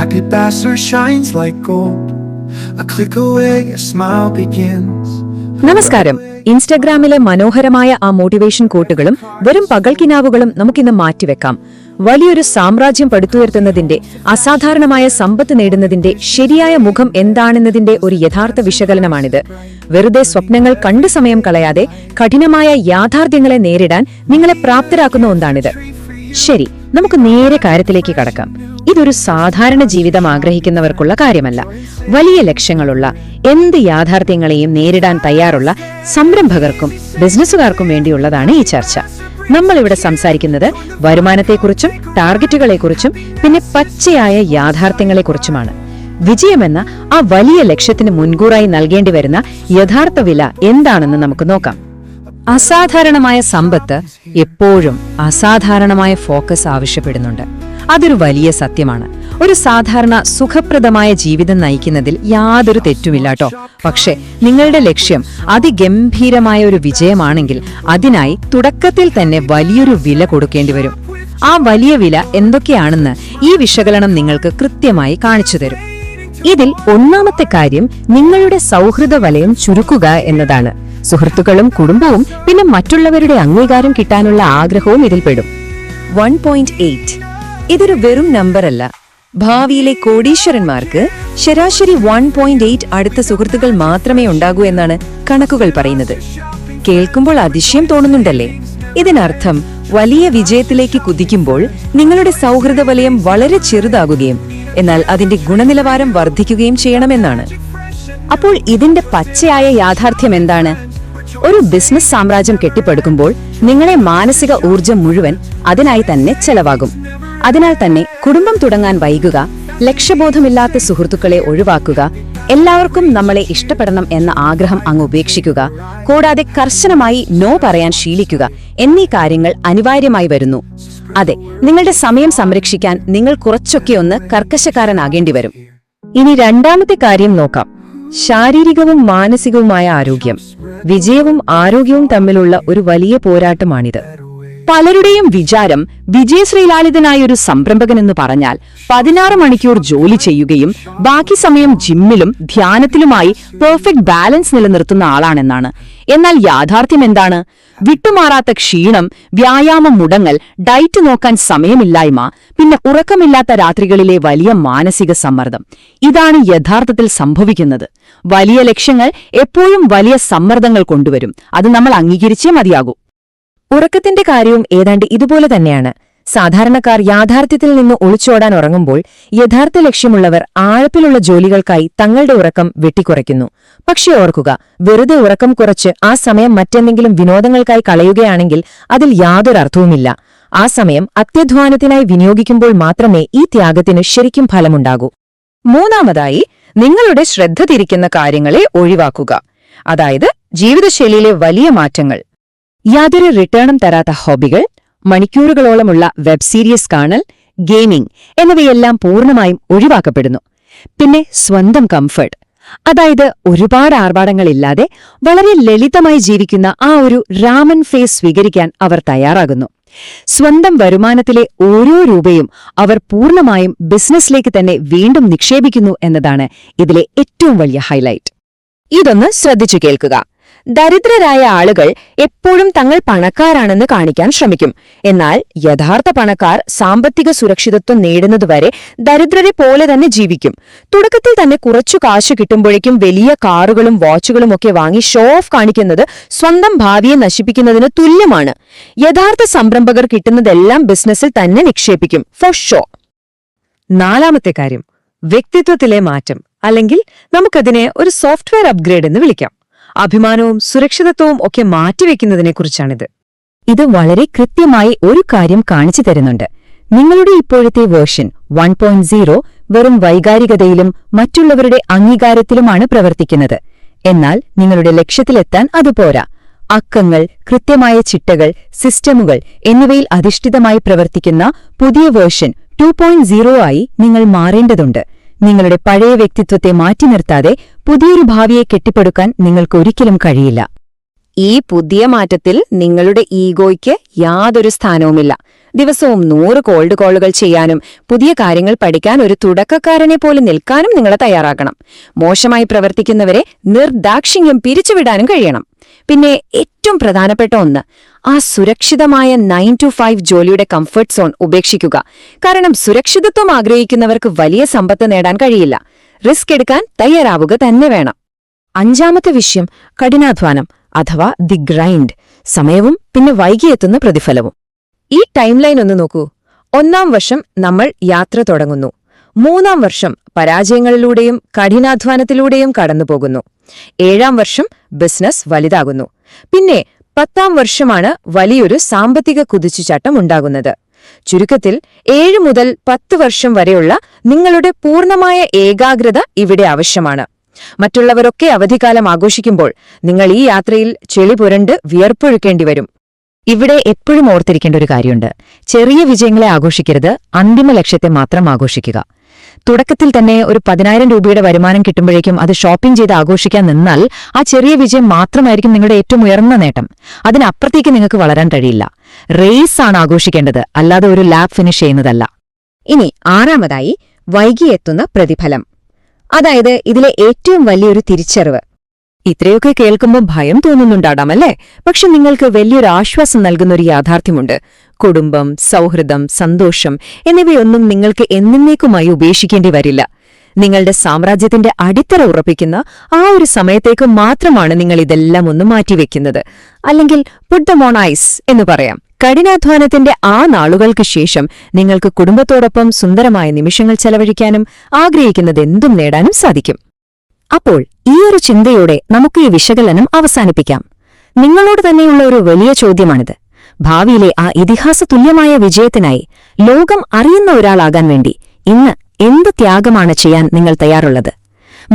happy bastard shines like gold. A click away, a smile begins. നമസ്കാരം. ഇൻസ്റ്റഗ്രാമിലെ മനോഹരമായ ആ motivation കോട്ടുകളും വെറും പകൽക്കിനാവുകളും നമുക്കിന്ന് മാറ്റിവെക്കാം. വലിയൊരു സാമ്രാജ്യം പടുത്തുയർത്തുന്നതിന്റെ, അസാധാരണമായ സമ്പത്ത് നേടുന്നതിന്റെ ശരിയായ മുഖം എന്താണെന്നതിന്റെ ഒരു യഥാർത്ഥ വിശകലനമാണിത്. വെറുതെ സ്വപ്നങ്ങൾ കണ്ടു സമയം കളയാതെ കഠിനമായ യാഥാർത്ഥ്യങ്ങളെ നേരിടാൻ നിങ്ങളെ പ്രാപ്തരാക്കുന്ന ഒന്നാണിത്. ശരി, നമുക്ക് നേരെ കാര്യത്തിലേക്ക് കടക്കാം. ഇതൊരു സാധാരണ ജീവിതം ആഗ്രഹിക്കുന്നവർക്കുള്ള കാര്യമല്ല. വലിയ ലക്ഷ്യങ്ങളുള്ള, എന്ത് യാഥാർത്ഥ്യങ്ങളെയും നേരിടാൻ തയ്യാറുള്ള സംരംഭകർക്കും ബിസിനസ്സുകാർക്കും വേണ്ടിയുള്ളതാണ് ഈ ചർച്ച. നമ്മളിവിടെ സംസാരിക്കുന്നത് വരുമാനത്തെക്കുറിച്ചും ടാർഗറ്റുകളെക്കുറിച്ചും പിന്നെ പച്ചയായ യാഥാർത്ഥ്യങ്ങളെക്കുറിച്ചുമാണ്. വിജയമെന്ന ആ വലിയ ലക്ഷ്യത്തിന് മുൻകൂറായി നൽകേണ്ടി വരുന്ന യഥാർത്ഥ വില എന്താണെന്ന് നമുക്ക് നോക്കാം. അസാധാരണമായ സമ്പത്ത് എപ്പോഴും അസാധാരണമായ ഫോക്കസ് ആവശ്യപ്പെടുന്നുണ്ട്. അതൊരു വലിയ സത്യമാണ്. ഒരു സാധാരണ സുഖപ്രദമായ ജീവിതം നയിക്കുന്നതിൽ യാതൊരു തെറ്റുമില്ലാട്ടോ. പക്ഷെ നിങ്ങളുടെ ലക്ഷ്യം അതിഗംഭീരമായ ഒരു വിജയമാണെങ്കിൽ അതിനായി തുടക്കത്തിൽ തന്നെ വലിയൊരു വില കൊടുക്കേണ്ടി വരും. ആ വലിയ വില എന്തൊക്കെയാണെന്ന് ഈ വിശകലനം നിങ്ങൾക്ക് കൃത്യമായി കാണിച്ചു തരും. ഇതിൽ ഒന്നാമത്തെ കാര്യം നിങ്ങളുടെ സൗഹൃദ വലയം ചുരുക്കുക എന്നതാണ്. സുഹൃത്തുക്കളും കുടുംബവും പിന്നെ മറ്റുള്ളവരുടെ അംഗീകാരം കിട്ടാനുള്ള ആഗ്രഹവും ഇതിൽപ്പെടും. 1.8 ഇതൊരു വെറും നമ്പറല്ല. ഭാവിയിലെ കോടീശ്വരന്മാർക്ക് ശരാശരി 1.8 അടുത്ത സുഹൃത്തുക്കൾ മാത്രമേ ഉണ്ടാകൂ എന്നാണ് കണക്കുകൾ പറയുന്നത്. കേൾക്കുമ്പോൾ അതിശയം തോന്നുന്നുണ്ടല്ലേ? ഇതിനർത്ഥം വലിയ വിജയത്തിലേക്ക് കുതിക്കുമ്പോൾ നിങ്ങളുടെ സൗഹൃദ വലയം വളരെ ചെറുതാകുകയും എന്നാൽ അതിന്റെ ഗുണനിലവാരം വർദ്ധിക്കുകയും ചെയ്യണമെന്നാണ്. അപ്പോൾ ഇതിന്റെ പച്ചയായ യാഥാർത്ഥ്യം എന്താണ്? ഒരു ബിസിനസ് സാമ്രാജ്യം കെട്ടിപ്പടുക്കുമ്പോൾ നിങ്ങളെ മാനസിക ഊർജം മുഴുവൻ അതിനായി തന്നെ ചെലവാകും. അതിനാൽ തന്നെ കുടുംബം തുടങ്ങാൻ വൈകുക, ലക്ഷ്യബോധമില്ലാത്ത സുഹൃത്തുക്കളെ ഒഴിവാക്കുക, എല്ലാവർക്കും നമ്മളെ ഇഷ്ടപ്പെടണം എന്ന ആഗ്രഹം അങ്ങ് ഉപേക്ഷിക്കുക, കൂടാതെ കർശനമായി നോ പറയാൻ ശീലിക്കുക എന്നീ കാര്യങ്ങൾ അനിവാര്യമായി വരുന്നു. അതെ, നിങ്ങളുടെ സമയം സംരക്ഷിക്കാൻ നിങ്ങൾ കുറച്ചൊക്കെ ഒന്ന് കർക്കശക്കാരനാകേണ്ടി വരും. ഇനി രണ്ടാമത്തെ കാര്യം നോക്കാം. ശാരീരികവും മാനസികവുമായ ആരോഗ്യം. വിജയവും ആരോഗ്യവും തമ്മിലുള്ള ഒരു വലിയ പോരാട്ടമാണിത്. പലരുടെയും വിചാരം വിജയശ്രീലാളിതനായ ഒരു സംരംഭകനെന്ന് പറഞ്ഞാൽ 16 മണിക്കൂർ ജോലി ചെയ്യുകയും ബാക്കി സമയം ജിമ്മിലും ധ്യാനത്തിലുമായി പെർഫെക്റ്റ് ബാലൻസ് നിലനിർത്തുന്ന ആളാണെന്നാണ്. എന്നാൽ യാഥാർത്ഥ്യം എന്താണ്? വിട്ടുമാറാത്ത ക്ഷീണം, വ്യായാമം മുടങ്ങൽ, ഡയറ്റ് നോക്കാൻ സമയമില്ലായ്മ, പിന്നെ ഉറക്കമില്ലാത്ത രാത്രികളിലെ വലിയ മാനസിക സമ്മർദ്ദം. ഇതാണ് യഥാർത്ഥത്തിൽ സംഭവിക്കുന്നത്. വലിയ ലക്ഷ്യങ്ങൾ എപ്പോഴും വലിയ സമ്മർദ്ദങ്ങൾ കൊണ്ടുവരും. അത് നമ്മൾ അംഗീകരിച്ചേ മതിയാകൂ. ഉറക്കത്തിന്റെ കാര്യവും ഏതാണ്ട് ഇതുപോലെ തന്നെയാണ്. സാധാരണക്കാർ യാഥാർത്ഥ്യത്തിൽ നിന്ന് ഒളിച്ചോടാൻ ഉറങ്ങുമ്പോൾ യഥാർത്ഥ ലക്ഷ്യമുള്ളവർ ആഴത്തിലുള്ള ജോലികൾക്കായി തങ്ങളുടെ ഉറക്കം വെട്ടിക്കുറയ്ക്കുന്നു. പക്ഷേ ഓർക്കുക, വെറുതെ ഉറക്കം കുറച്ച് ആ സമയം മറ്റെന്തെങ്കിലും വിനോദങ്ങൾക്കായി കളയുകയാണെങ്കിൽ അതിൽ യാതൊരു അർത്ഥവുമില്ല. ആ സമയം അത്യധ്വാനത്തിനായി വിനിയോഗിക്കുമ്പോൾ മാത്രമേ ഈ ത്യാഗത്തിന് ശരിക്കും ഫലമുണ്ടാകൂ. മൂന്നാമതായി, നിങ്ങളുടെ ശ്രദ്ധ തിരിക്കുന്ന കാര്യങ്ങളെ ഒഴിവാക്കുക. അതായത് ജീവിതശൈലിയിലെ വലിയ മാറ്റങ്ങൾ. യാതൊരു റിട്ടേണും തരാത്ത ഹോബികൾ, മണിക്കൂറുകളോളമുള്ള വെബ് സീരീസ് കാണൽ, ഗെയിമിംഗ് എന്നിവയെല്ലാം പൂർണ്ണമായും ഒഴിവാക്കപ്പെടുന്നു. പിന്നെ സ്വന്തം കംഫർട്ട്, അതായത് ഒരുപാട് ആർഭാടങ്ങളില്ലാതെ വളരെ ലളിതമായി ജീവിക്കുന്ന ആ ഒരു രാമൻ ഫേസ് സ്വീകരിക്കാൻ അവർ തയ്യാറാകുന്നു. സ്വന്തം വരുമാനത്തിലെ ഓരോ രൂപയും അവർ പൂർണ്ണമായും ബിസിനസ്സിലേക്ക് തന്നെ വീണ്ടും നിക്ഷേപിക്കുന്നു എന്നതാണ് ഇതിലെ ഏറ്റവും വലിയ ഹൈലൈറ്റ്. ഇതൊന്ന് ശ്രദ്ധിച്ചു കേൾക്കുക. ദരിദ്രരായ ആളുകൾ എപ്പോഴും തങ്ങൾ പണക്കാരാണെന്ന് കാണിക്കാൻ ശ്രമിക്കും. എന്നാൽ യഥാർത്ഥ പണക്കാർ സാമ്പത്തിക സുരക്ഷിതത്വം നേടുന്നതുവരെ ദരിദ്രരെ പോലെ തന്നെ ജീവിക്കും. തുടക്കത്തിൽ തന്നെ കുറച്ചു കാശ് കിട്ടുമ്പോഴേക്കും വലിയ കാറുകളും വാച്ചുകളും ഒക്കെ വാങ്ങി ഷോ ഓഫ് കാണിക്കുന്നത് സ്വന്തം ഭാവിയെ നശിപ്പിക്കുന്നതിന് തുല്യമാണ്. യഥാർത്ഥ സംരംഭകർ കിട്ടുന്നതെല്ലാം ബിസിനസ്സിൽ തന്നെ നിക്ഷേപിക്കും, ഫോർ ഷോ. നാലാമത്തെ കാര്യം, വ്യക്തിത്വത്തിലെ മാറ്റം, അല്ലെങ്കിൽ നമുക്കതിനെ ഒരു സോഫ്റ്റ്വെയർ അപ്ഗ്രേഡ് എന്ന് വിളിക്കാം. അഭിമാനവും സുരക്ഷിതത്വവും ഒക്കെ മാറ്റിവെക്കുന്നതിനെക്കുറിച്ചാണിത്. ഇത് വളരെ കൃത്യമായി ഒരു കാര്യം കാണിച്ചു തരുന്നുണ്ട്. നിങ്ങളുടെ ഇപ്പോഴത്തെ വേർഷൻ 1.0 വെറും വൈകാരികതയിലും മറ്റുള്ളവരുടെ അംഗീകാരത്തിലുമാണ് പ്രവർത്തിക്കുന്നത്. എന്നാൽ നിങ്ങളുടെ ലക്ഷ്യത്തിലെത്താൻ അതുപോരാ. അക്കങ്ങൾ, കൃത്യമായ ചിട്ടകൾ, സിസ്റ്റമുകൾ എന്നിവയിൽ അധിഷ്ഠിതമായി പ്രവർത്തിക്കുന്ന പുതിയ വേർഷൻ 2.0 ആയി നിങ്ങൾ മാറേണ്ടതുണ്ട്. നിങ്ങളുടെ പഴയ വ്യക്തിത്വത്തെ മാറ്റി നിർത്താതെ പുതിയൊരു ഭാവിയെ കെട്ടിപ്പടുക്കാൻ നിങ്ങൾക്കൊരിക്കലും കഴിയില്ല. ഈ പുതിയ മാറ്റത്തിൽ നിങ്ങളുടെ ഈഗോയ്ക്ക് യാതൊരു സ്ഥാനവുമില്ല. ദിവസവും 100 കോൾഡ് കോളുകൾ ചെയ്യാനും പുതിയ കാര്യങ്ങൾ പഠിക്കാൻ ഒരു തുടക്കക്കാരനെ പോലെ നിൽക്കാനും നിങ്ങൾ തയ്യാറാക്കണം. മോശമായി പ്രവർത്തിക്കുന്നവരെ നിർദാക്ഷിണ്യം പിരിച്ചുവിടാനും കഴിയണം. പിന്നെ ഏറ്റവും പ്രധാനപ്പെട്ട ഒന്ന്, ആ സുരക്ഷിതമായ 9 to 5 ജോലിയുടെ കംഫർട്ട് സോൺ ഉപേക്ഷിക്കുക. കാരണം സുരക്ഷിതത്വം ആഗ്രഹിക്കുന്നവർക്ക് വലിയ സമ്പത്ത് നേടാൻ കഴിയില്ല. റിസ്ക് എടുക്കാൻ തയ്യാറാവുക തന്നെ വേണം. 5ാമത്തെ വിഷയം കഠിനാധ്വാനം അഥവാ ദി ഗ്രൈൻഡ്. സമയവും പിന്നെ വൈകിയെത്തുന്ന പ്രതിഫലവും. ഈ ടൈം ലൈൻ ഒന്ന് നോക്കൂ. 1ാം വർഷം നമ്മൾ യാത്ര തുടങ്ങുന്നു. 3ാം വർഷം പരാജയങ്ങളിലൂടെയും കഠിനാധ്വാനത്തിലൂടെയും കടന്നുപോകുന്നു. 7ാം വർഷം ബിസിനസ് വലുതാകുന്നു. പിന്നെ 10ാം വർഷമാണ് വലിയൊരു സാമ്പത്തിക കുതിച്ചുചാട്ടം ഉണ്ടാകുന്നത്. ചുരുക്കത്തിൽ 7 മുതൽ 10 വർഷം വരെയുള്ള നിങ്ങളുടെ പൂർണ്ണമായ ഏകാഗ്രത ഇവിടെ ആവശ്യമാണ്. മറ്റുള്ളവരൊക്കെ അവധിക്കാലം ആഘോഷിക്കുമ്പോൾ നിങ്ങൾ ഈ യാത്രയിൽ ചെളി പുരണ്ട് വിയർപ്പൊഴുക്കേണ്ടി വരും. ഇവിടെ എപ്പോഴും ഓർത്തിരിക്കേണ്ട ഒരു കാര്യമുണ്ട്. ചെറിയ വിജയങ്ങളെ ആഘോഷിക്കരുത്, അന്തിമ ലക്ഷ്യത്തെ മാത്രം ആഘോഷിക്കുക. തുടക്കത്തിൽ തന്നെ ഒരു 10,000 രൂപയുടെ വരുമാനം കിട്ടുമ്പോഴേക്കും അത് ഷോപ്പിംഗ് ചെയ്ത് ആഘോഷിക്കാൻ നിന്നാൽ ആ ചെറിയ വിജയം മാത്രമായിരിക്കും നിങ്ങളുടെ ഏറ്റവും ഉയർന്ന നേട്ടം. അതിനപ്പുറത്തേക്ക് നിങ്ങൾക്ക് വളരാൻ കഴിയില്ല. റേസ് ആണ് ആഘോഷിക്കേണ്ടത്, അല്ലാതെ ഒരു ലാബ് ഫിനിഷ് ചെയ്യുന്നതല്ല. ഇനി 6ാമതായി വൈകിയെത്തുന്ന പ്രതിഫലം. അതായത് ഇതിലെ ഏറ്റവും വലിയൊരു തിരിച്ചറിവ്. ഇത്രയൊക്കെ കേൾക്കുമ്പോൾ ഭയം തോന്നുന്നുണ്ടാടാം അല്ലേ? പക്ഷെ നിങ്ങൾക്ക് വലിയൊരു ആശ്വാസം നൽകുന്നൊരു യാഥാർത്ഥ്യമുണ്ട്. കുടുംബം, സൗഹൃദം, സന്തോഷം എന്നിവയൊന്നും നിങ്ങൾക്ക് എന്നേക്കുമായി ഉപേക്ഷിക്കേണ്ടി വരില്ല. നിങ്ങളുടെ സാമ്രാജ്യത്തിന്റെ അടിത്തറ ഉറപ്പിക്കുന്ന ആ ഒരു സമയത്തേക്ക് മാത്രമാണ് നിങ്ങൾ ഇതെല്ലാം ഒന്ന് മാറ്റിവെക്കുന്നത്. അല്ലെങ്കിൽ പുട്ട് ദം ഓൺ ഐസ് എന്ന് പറയാം. കഠിനാധ്വാനത്തിന്റെ ആ നാളുകൾക്ക് ശേഷം നിങ്ങൾക്ക് കുടുംബത്തോടൊപ്പം സുന്ദരമായ നിമിഷങ്ങൾ ചെലവഴിക്കാനും ആഗ്രഹിക്കുന്നതെന്തും നേടാനും സാധിക്കും. അപ്പോൾ ഈ ഒരു ചിന്തയോടെ നമുക്ക് ഈ വിശകലനം അവസാനിപ്പിക്കാം. നിങ്ങളോട് തന്നെയുള്ള ഒരു വലിയ ചോദ്യമാണിത്. ഭാവിയിലെ ആ ഇതിഹാസ തുല്യമായ വിജയത്തിനായി ലോകം അറിയുന്ന ഒരാളാകാൻ വേണ്ടി ഇന്ന് എന്ത് ത്യാഗമാണ് ചെയ്യാൻ നിങ്ങൾ തയ്യാറുള്ളത്?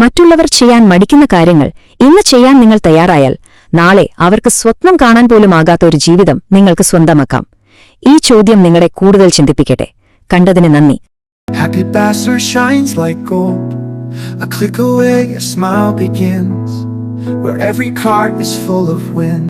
മറ്റുള്ളവർ ചെയ്യാൻ മടിക്കുന്ന കാര്യങ്ങൾ ഇന്ന് ചെയ്യാൻ നിങ്ങൾ തയ്യാറായാൽ നാളെ അവർക്ക് സ്വപ്നം കാണാൻ പോലും ആകാത്ത ഒരു ജീവിതം നിങ്ങൾക്ക് സ്വന്തമാക്കാം. ഈ ചോദ്യം നിങ്ങളെ കൂടുതൽ ചിന്തിപ്പിക്കട്ടെ. കണ്ടതിന് നന്ദി. Happy Basser shines like gold. A click away, a smile begins. Where every card is full of wind.